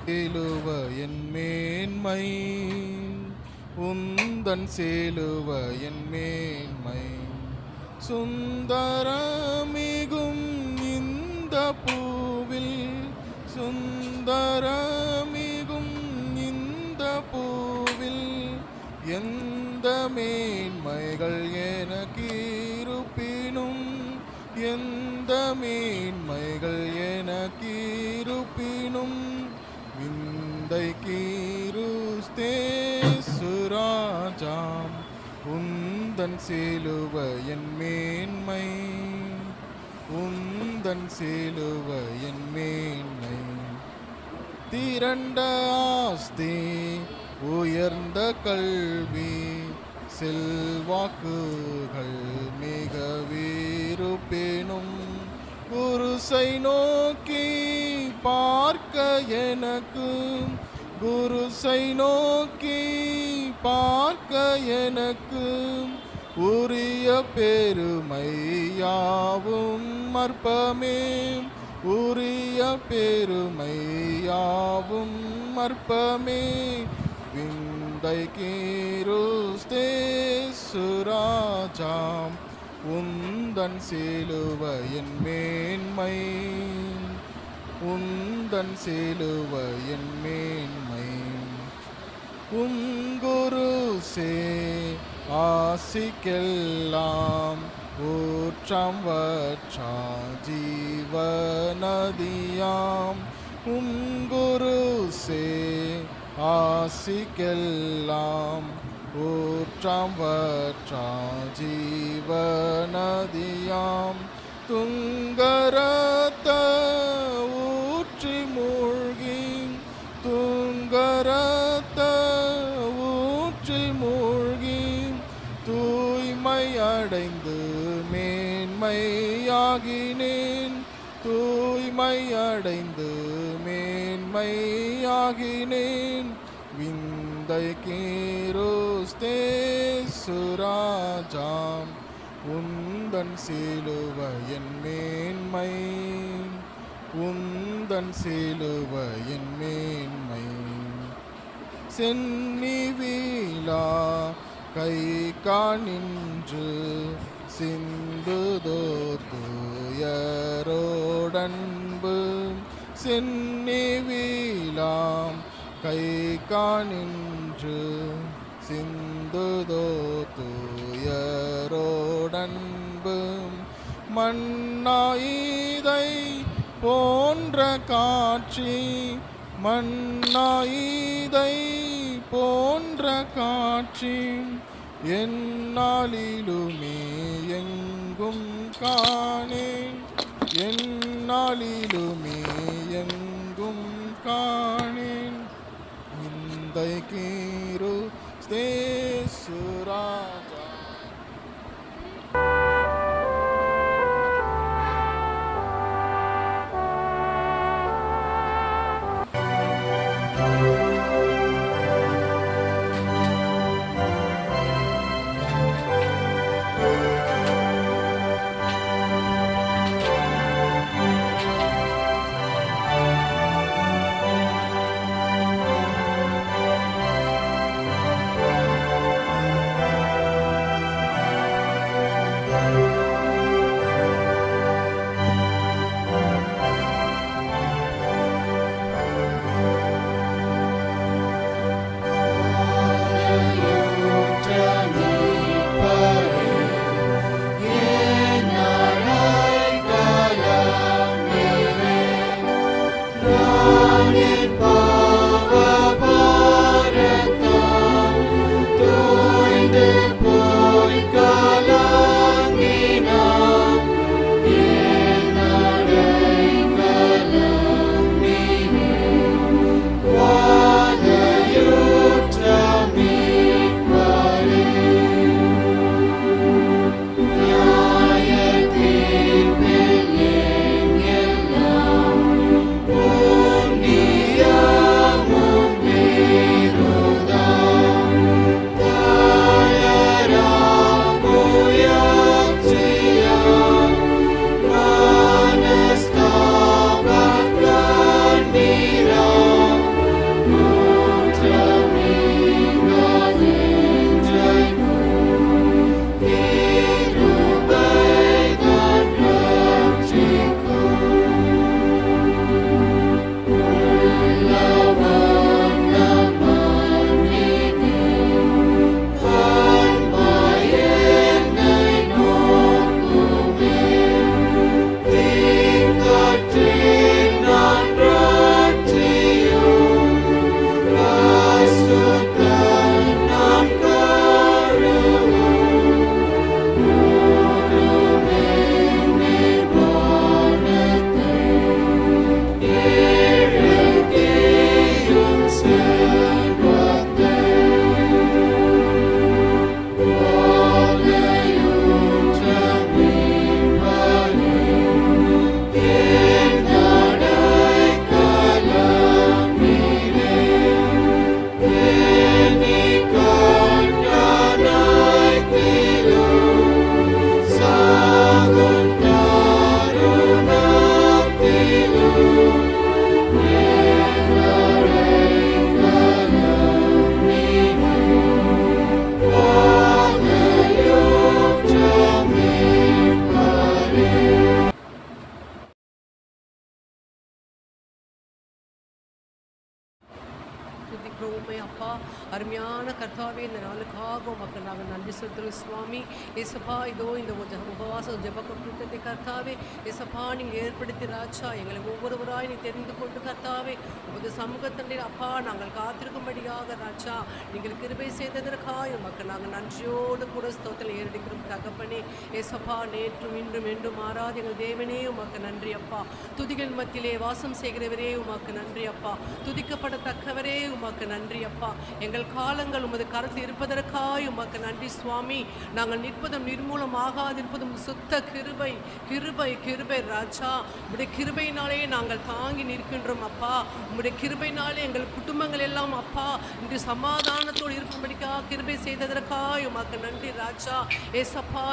சேலுவ என் மேன்மை, உந்தன் சேலுவ என் மேன்மை. சுந்தரமிகும் இந்த பூவில், சுந்தரமிகும் இந்த பூவில், எந்த மேன்மைகள் எனக்கிருப்பினும், எந்த மேன்மைகள் எனக்கிருப்பினும், விந்தை கீருஸ்தேசுராஜாம் உந்தன் சேலுவ என் மேன்மை, உந்தன் சேலுவ என் மேன்மை. திரண்ட ஆஸ்தி, உயர்ந்த கல்வி, செல்வாக்குகள் மிக விருப்பேனும், குருசை நோக்கி பார்க்க எனக்கு, குருசை நோக்கி பார்க்க எனக்கு, உரிய பெருமையாவும் அற்பமே, உரிய பெருமையாவும் அற்பமே. விந்தை கீருஸ்தேசுராஜாம் உந்தன் சேலுவ என் மேன்மை, உந்தன் சேலுவ என் மேன்மை. உங்குருசே ஆசிக்கெல்லாம் ஊற்றாம் வற்றா ஜீவநதியாம், உங்குருசே ஆசிக்கெல்லாம் ஊற்றாம் வற்றா ஜீவநதியாம். துங்கரத்த ஊற்றில் மூழ்கி, துங்கரத்த ஊற்றில் மூழ்கி, தூய்மை அடைந்து மேன்மையாகினேன், தூய்மை அடைந்து மேன்மையாகினேன். விந்தை கீருஸ்தேசுராஜாம் உந்தன் சேலுவ என் மேன்மை, உந்தன் சேலுவ என் மேன்மை. சென்னிவீலா கை காணின்று சிந்துதோ தூயரோடன்பு, சென்னிவீலாம் கை காணின்று சிந்துதோ தூயரோடன்பு. மண்ணாயிதை போன்ற காட்சி, மண்ணாயிதை போன்ற காட்சி, எந்நாளிலுமே எங்கும் காணேன், எந்நாளிலுமே எங்கும் காணேன். விந்தை கீருஸ்தேசுராஜா. துதிக்கிறோமே அப்பா. அருமையான கர்த்தாவே, இந்த நாளுக்காக உமக்கு நாங்கள் நன்றி செலுத்துகிறோம் சுவாமி. ஏசப்பா, இதோ இந்த உபவாச ஜெப கூட்டத்தை கர்த்தாவே ஏசப்பா நீங்கள் ஏற்படுத்தி ராஜா எங்களை ஒவ்வொருவராய் நீ தெரிந்து கொண்டு கர்த்தாவே உமது சமூகத்தின் அப்பா நாங்கள் காத்திருக்கும்படியாக ராஜா நீங்கள் கிருபை செய்ததற்காக உமக்கு நாங்கள் நன்றியோடு கூட ஸ்தோத்திரம் ஏறெடுக்கிறோம் தகப்பனே. ஏசப்பா, நேற்றும் இன்றும் என்றும் மாறாத எங்கள் தேவனே உமக்கு நன்றி அப்பா. துதிகள் மத்தியிலே வாசம் செய்கிறவரே உமக்கு நன்றி அப்பா. துதிக்கப்படத்தக்கவரே உமக்கு நன்றி அப்பா. எங்கள் காலங்கள் உமது கருத்தில் இருப்பதற்காய் உமக்கு நன்றி சுவாமி. நாங்கள் நிற்பதும் நிர்மூலமாகாதிருப்பதும் சுத்த கிருபை கிருபை கிருபை ராஜா. உம்முடைய கிருபையினாலே நாங்கள் தாங்கி நிற்கின்றோம் அப்பா. உம்முடைய கிருபையினாலே எங்கள் குடும்பங்கள் எல்லாம் அப்பா இன்று சமாதானத்தோடு இருக்கும்படிக்காக கிருபை செய்ததற்காய் உமக்கு நன்றி ராஜா. ஏசப்பா,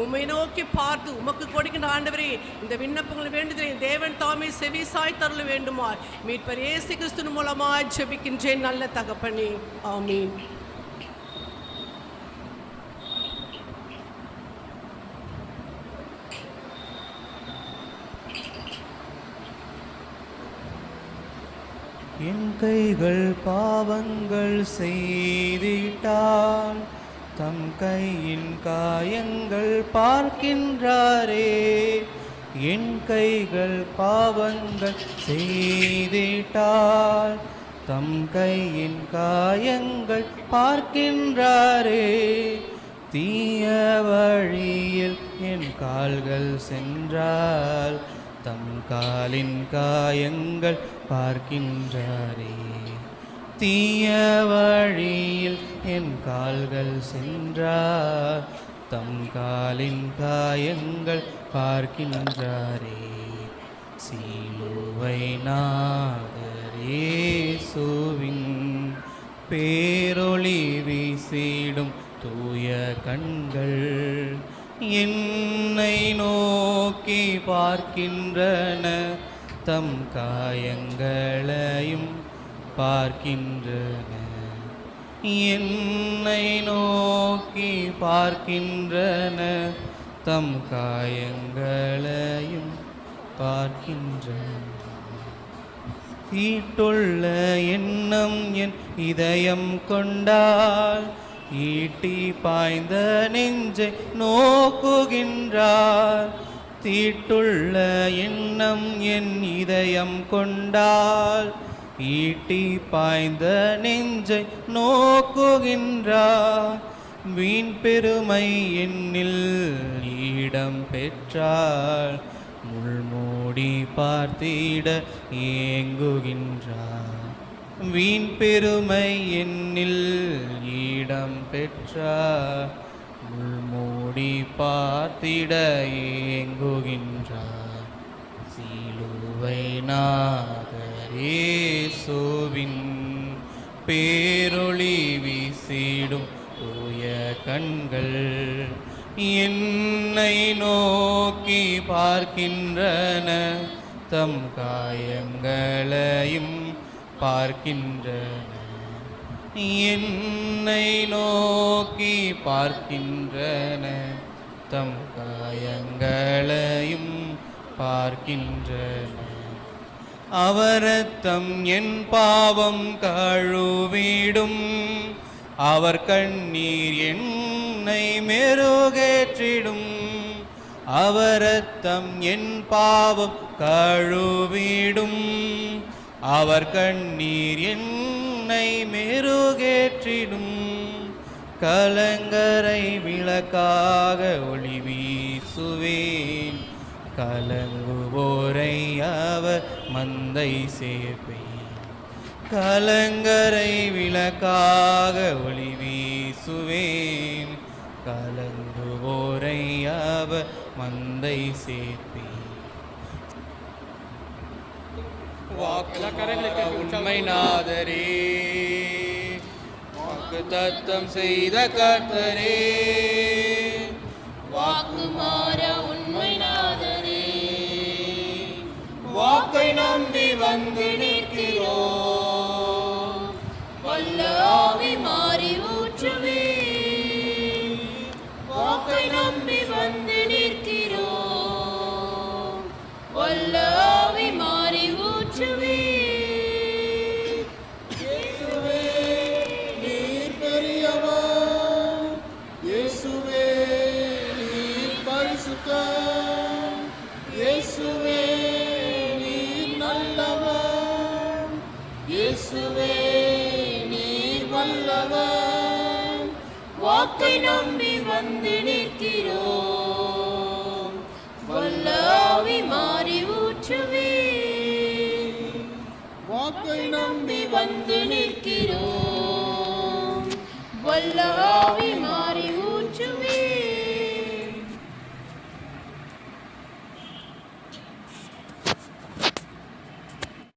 உம்மை நோக்கி பார்த்து உமக்கு கொடுக்கின்ற ஆண்டவரே இந்த விண்ணப்பங்களை வேண்டுகிறேன் தேவன் தாமே செவிசாய் தரல வேண்டுமாய் மீட்பர் இயேசு கிறிஸ்துவின் மூலமாய் ஜெபிக்கின்றேன் நல்ல தகப்பனே, ஆமீன். என் கைகள் பாவங்கள் செய்திட்டால் தம் கையின் காயங்கள் பார்க்கின்றாரே. என் கைகள் பாவங்கள் செய்திட்டால் தம் கையின் காயங்கள் பார்க்கின்றாரே. தீய வழியில் என் கால்கள் சென்றால் தம் காலின் காயங்கள் பார்க்கின்றாரே. தீய வழியில் என் கால்கள் சென்றார் தம் காலின் காயங்கள் பார்க்கின்றாரே. சிலுவை நாதர் இயேசுவின் பேரொளி வீசிடும் தூய கண்கள் என்னை நோக்கி பார்க்கின்றன. தம் காயங்களையும் பார்க்கின்றன. என்னை நோக்கி பார்க்கின்றன. தம் காயங்களையும் பார்க்கின்றன. ஈட்டுள்ள எண்ணம் என் இதயம் கொண்டால் ஈட்டி பாய்ந்த நெஞ்சை நோக்குகின்றார். தீட்டுள்ள எண்ணம் என் இதயம் கொண்டால் ஈட்டி பாய்ந்த நெஞ்சை நோக்குகின்றார். வீண் பெருமை என்னில் இடம் பெற்றால் முள்மூடி பார்த்திட ஏங்குகின்றார். வீண் பெருமை என்னில் இடம் பெற்றால் முள்மூடி பார்த்திட ஏங்குகின்றார். சிலுவை நாதர் இயேசுவின் பேரொளி வீசிடும் தூய கண்கள் என்னை நோக்கி பார்க்கின்றன. தம் காயங்களையும் பார்க்கின்றன. என்னை நோக்கி பார்க்கின்றன. தம் காயங்களையும் பார்க்கின்றன. அவர் ரத்தம் என் பாவம் கழுவிடும். அவர் கண்ணீர் என்னை மெருகேற்றிடும். அவர் ரத்தம் என் பாவம் கழுவிடும். அவர் கண்ணீர் என்னை மெருகேற்றிடும். கலங்கரை விளக்காக ஒளி வீசுவேன். கலங்குவோரை அவர் மந்தை சேர்ப்பேன். கலங்கரை விளக்காக ஒளி வீசுவேன். கலங்குவோரை அவர் மந்தை சேர்ப்பேன். உண்மை நாதரே, வாக்கு தத்தம் செய்த கர்த்தரே, வாக்கு மாற உண்மை நாதரே, வாக்கை நம்பி வந்து நிற்கிறோம். வல்ல ஆவி மாறி ஊற்றுவே, வாக்கை நம்பி வந்து நிற்கிறோம். வல்ல ஆவி மாறி ஊற்றுவே, இயேசுவே நீர் வல்லவர், வாக்கை நம்பி வந்து நிற்கிறோம், வல்ல ஆவி மாறி ஊற்றுவே. வாக்கை நம்பி வந்து நிற்கிறோம், வல்ல ஆவி மாறி